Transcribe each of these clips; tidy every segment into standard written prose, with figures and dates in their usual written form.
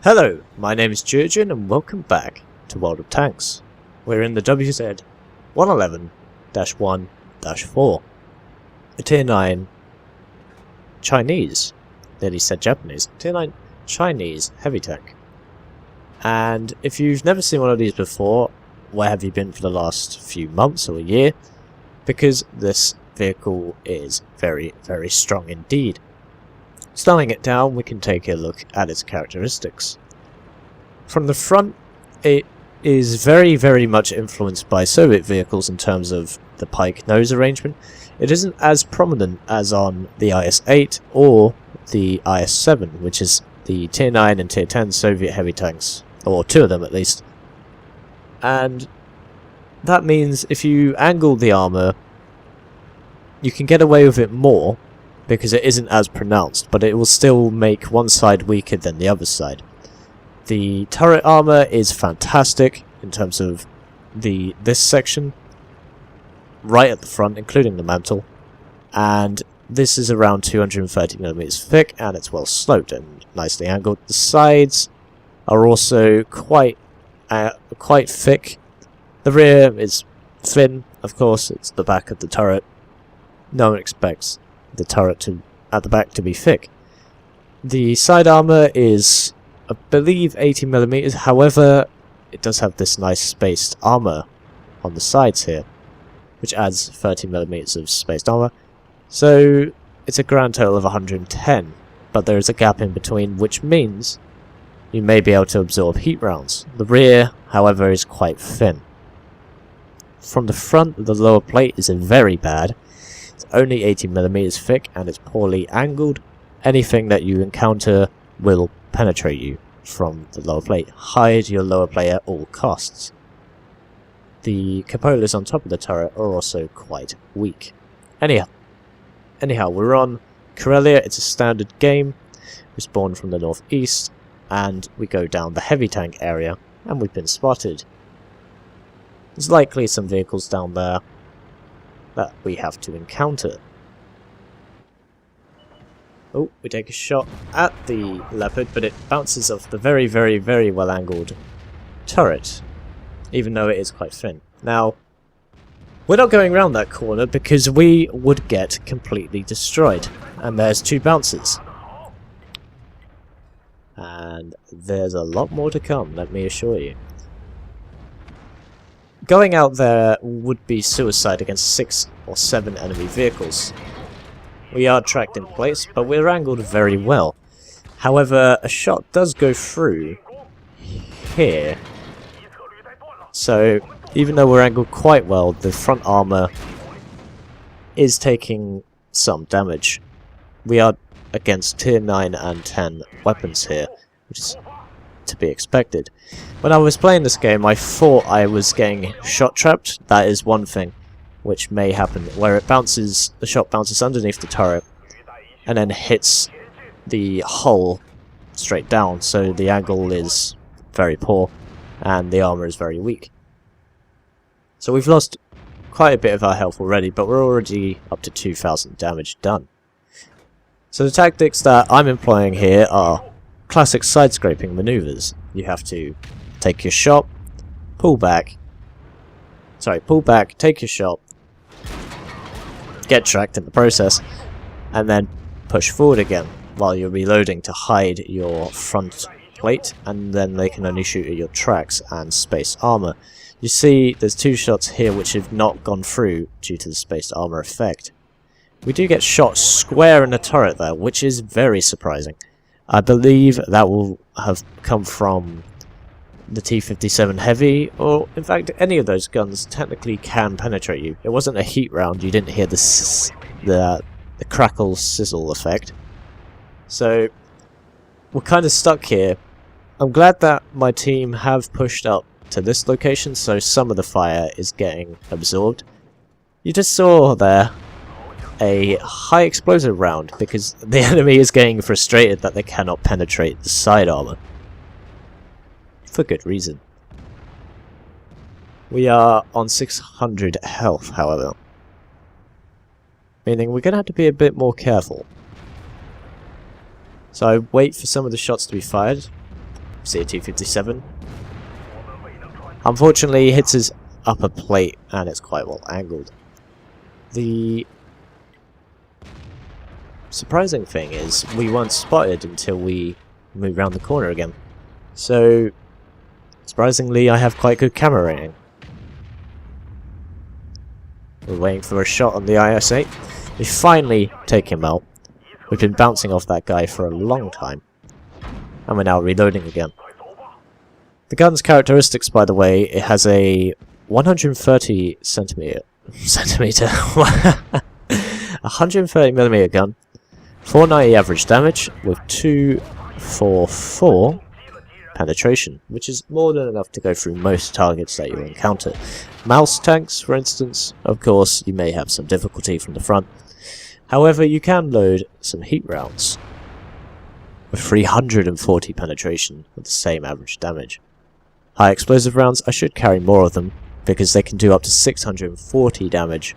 Hello, my name is Geogen and welcome back to World of Tanks. We're in the WZ-111-1-4, a Tier 9 Chinese, nearly said Japanese, Tier 9 Chinese heavy tank. And if you've never seen one of these before, where have you been for the last few months or a year? Because this vehicle is very, very strong indeed. Slowing it down, we can take a look at its characteristics. From the front, it is very, very much influenced by Soviet vehicles in terms of the pike nose arrangement. It isn't as prominent as on the IS-8 or the IS-7, which is the Tier 9 and Tier 10 Soviet heavy tanks, or two of them at least. And that means if you angle the armour, you can get away with it more, because it isn't as pronounced, but it will still make one side weaker than the other side. The turret armor is fantastic in terms of this section, right at the front, including the mantle, and this is around 230mm thick, and it's well sloped and nicely angled. The sides are also quite thick. The rear is thin, of course, it's the back of the turret. No one expects the turret at the back to be thick. The side armor is, I believe, 80mm. However, it does have this nice spaced armor on the sides here, which adds 30mm of spaced armor. So it's a grand total of 110, but there is a gap in between, which means you may be able to absorb heat rounds. The rear, however, is quite thin. From the front, the lower plate is very bad. It's only 80mm thick and it's poorly angled. Anything that you encounter will penetrate you from the lower plate. Hide your lower plate at all costs. The cupolas on top of the turret are also quite weak. Anyhow, we're on Karelia. It's a standard game. We spawn from the northeast and we go down the heavy tank area and we've been spotted. There's likely some vehicles down there that we have to encounter. Oh, we take a shot at the Leopard, but it bounces off the very, very, very well angled turret, even though it is quite thin. Now, we're not going around that corner because we would get completely destroyed. And there's two bounces. And there's a lot more to come, let me assure you. Going out there would be suicide against 6 or 7 enemy vehicles. We are tracked in place, but we're angled very well. However, a shot does go through here. So, even though we're angled quite well, the front armor is taking some damage. We are against Tier 9 and 10 weapons here, which is to be expected. When I was playing this game, I thought I was getting shot trapped. That is one thing which may happen, where it bounces, the shot bounces underneath the turret and then hits the hull straight down, so the angle is very poor and the armor is very weak. So we've lost quite a bit of our health already, but we're already up to 2,000 damage done. So the tactics that I'm employing here are classic side-scraping maneuvers. You have to take your shot, pull back, take your shot, get tracked in the process, and then push forward again while you're reloading to hide your front plate, and then they can only shoot at your tracks and space armor. You see there's two shots here which have not gone through due to the spaced armor effect. We do get shot square in the turret there, which is very surprising. I believe that will have come from the T-57 Heavy, or in fact any of those guns technically can penetrate you. It wasn't a heat round, you didn't hear the crackle sizzle effect. So we're kind of stuck here. I'm glad that my team have pushed up to this location, so some of the fire is getting absorbed. You just saw there a high explosive round because the enemy is getting frustrated that they cannot penetrate the side armor. For good reason. We are on 600 health, however. Meaning we're going to have to be a bit more careful. So I wait for some of the shots to be fired. See a T-57. Unfortunately, he hits his upper plate and it's quite well angled. The surprising thing is we weren't spotted until we moved around the corner again. So, surprisingly, I have quite good camera rating. We're waiting for a shot on the IS-8. We finally take him out. We've been bouncing off that guy for a long time. And we're now reloading again. The gun's characteristics, by the way, it has a 130 centimeter 130mm gun, 490 average damage with 244 penetration, which is more than enough to go through most targets that you'll encounter. Mouse tanks, for instance, of course, you may have some difficulty from the front. However, you can load some heat rounds with 340 penetration with the same average damage. High explosive rounds, I should carry more of them, because they can do up to 640 damage.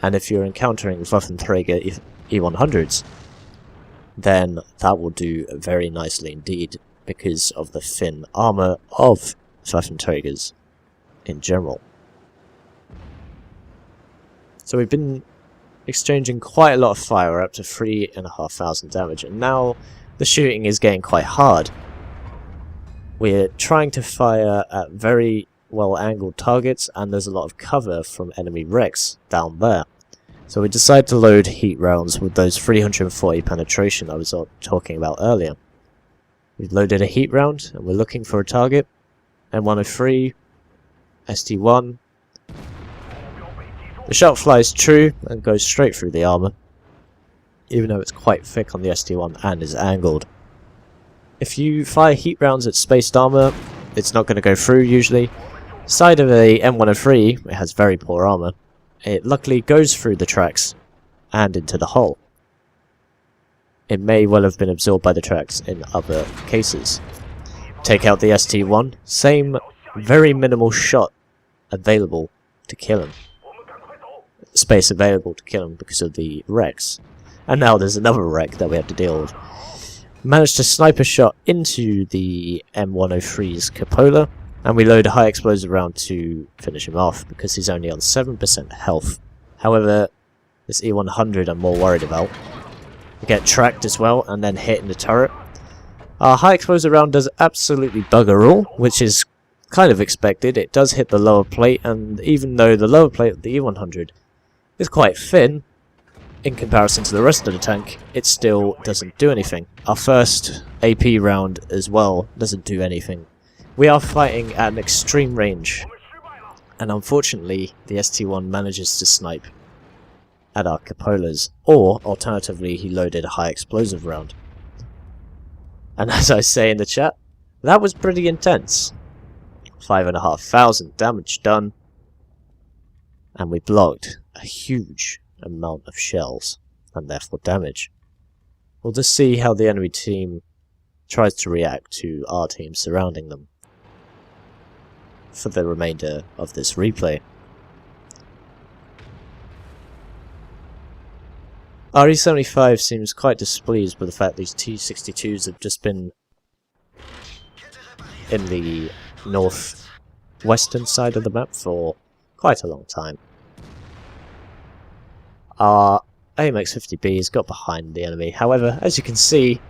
And if you're encountering Waffenträger E100s, then that will do very nicely indeed, because of the thin armor of Waffenträgers in general. So we've been exchanging quite a lot of fire, up to 3,500 damage, and now the shooting is getting quite hard. We're trying to fire at very well angled targets, and there's a lot of cover from enemy wrecks down there. So we decide to load heat rounds with those 340 penetration I was talking about earlier. We've loaded a heat round and we're looking for a target. M103, ST1. The shot flies true and goes straight through the armor, even though it's quite thick on the ST1 and is angled. If you fire heat rounds at spaced armor, it's not going to go through usually. Side of a M103, it has very poor armor. It luckily goes through the tracks and into the hull. It may well have been absorbed by the tracks in other cases. Take out the ST1, same very minimal shot available to kill him. Space available to kill him because of the wrecks. And now there's another wreck that we have to deal with. Managed to snipe a shot into the M103's cupola, and we load a high explosive round to finish him off because he's only on 7% health. However, this E100 I'm more worried about. We get tracked as well and then hit in the turret. Our high explosive round does absolutely bugger all, which is kind of expected. It does hit the lower plate, and even though the lower plate of the E100 is quite thin in comparison to the rest of the tank, it still doesn't do anything. Our first AP round as well doesn't do anything. We are fighting at an extreme range, and unfortunately the ST1 manages to snipe at our cupolas, or alternatively he loaded a high explosive round. And as I say in the chat, that was pretty intense. 5,500 damage done, and we blocked a huge amount of shells and therefore damage. We'll just see how the enemy team tries to react to our team surrounding them for the remainder of this replay. RE75 seems quite displeased with the fact these T62s have just been in the northwestern side of the map for quite a long time. Our AMX 50B's got behind the enemy. However, as you can see,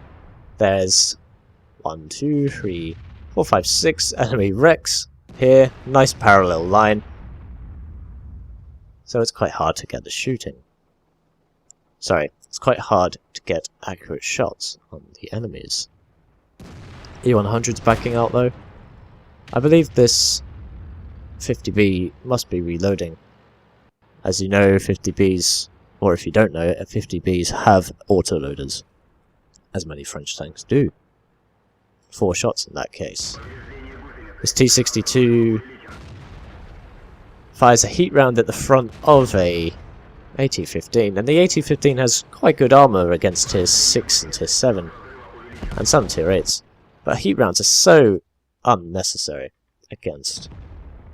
there's 1, 2, 3, 4, 5, 6 enemy wrecks here. Nice parallel line. So it's quite hard to get the shooting. Sorry, it's quite hard to get accurate shots on the enemies. E100's backing out though. I believe this 50B must be reloading. As you know, 50Bs, or if you don't know, 50Bs have autoloaders, as many French tanks do. 4 shots in that case. This T62 fires a heat round at the front of a AT-15, and the AT-15 has quite good armor against tier 6 and tier 7, and some tier 8s, but heat rounds are so unnecessary against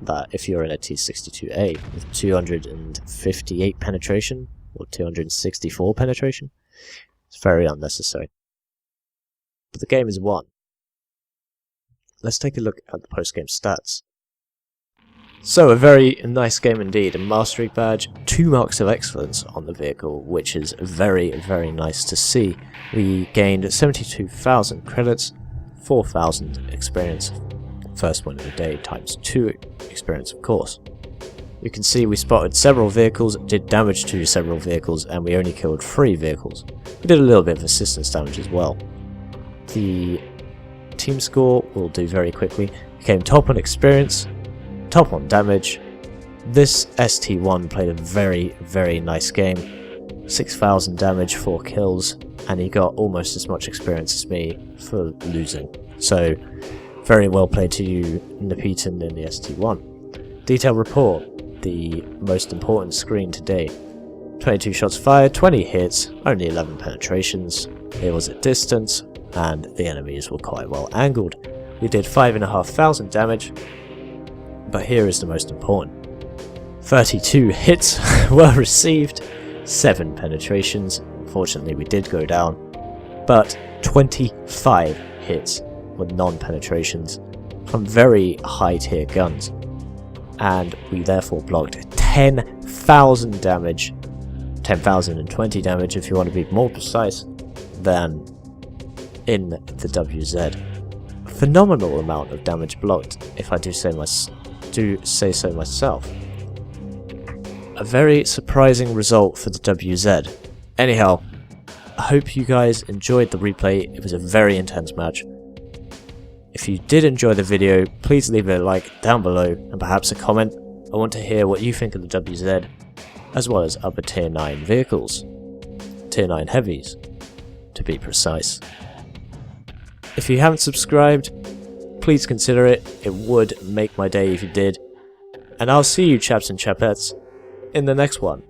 that if you're in a T-62A with 258 penetration, or 264 penetration. It's very unnecessary. but the game is won. Let's take a look at the post-game stats. So, a very nice game indeed. A Mastery Badge, 2 marks of excellence on the vehicle, which is very, very nice to see. We gained 72,000 credits, 4,000 experience. First one of the day times 2 experience, of course. You can see we spotted several vehicles, did damage to several vehicles, and we only killed 3 vehicles. We did a little bit of assistance damage as well. The team score we'll do very quickly. We came top on experience, top on damage. This ST1 played a very, very nice game. 6,000 damage, 4 kills, and he got almost as much experience as me for losing. So, very well played to you, Napitan in the ST1. Detail report, the most important screen today. 22 shots fired, 20 hits, only 11 penetrations. It was at distance, and the enemies were quite well angled. We did 5,500 damage, but here is the most important. 32 hits were received, 7 penetrations. Unfortunately, we did go down, but 25 hits with non-penetrations from very high-tier guns, and we therefore blocked 10,000 damage, 10,020 damage if you want to be more precise, than in the WZ. Phenomenal amount of damage blocked, if I do say so myself. A very surprising result for the WZ. Anyhow, I hope you guys enjoyed the replay. It was a very intense match. If you did enjoy the video, please leave a like down below and perhaps a comment. I want to hear what you think of the WZ, as well as other tier 9 vehicles. Tier 9 heavies, to be precise. If you haven't subscribed, please consider it. It would make my day if you did. And I'll see you chaps and chapettes in the next one.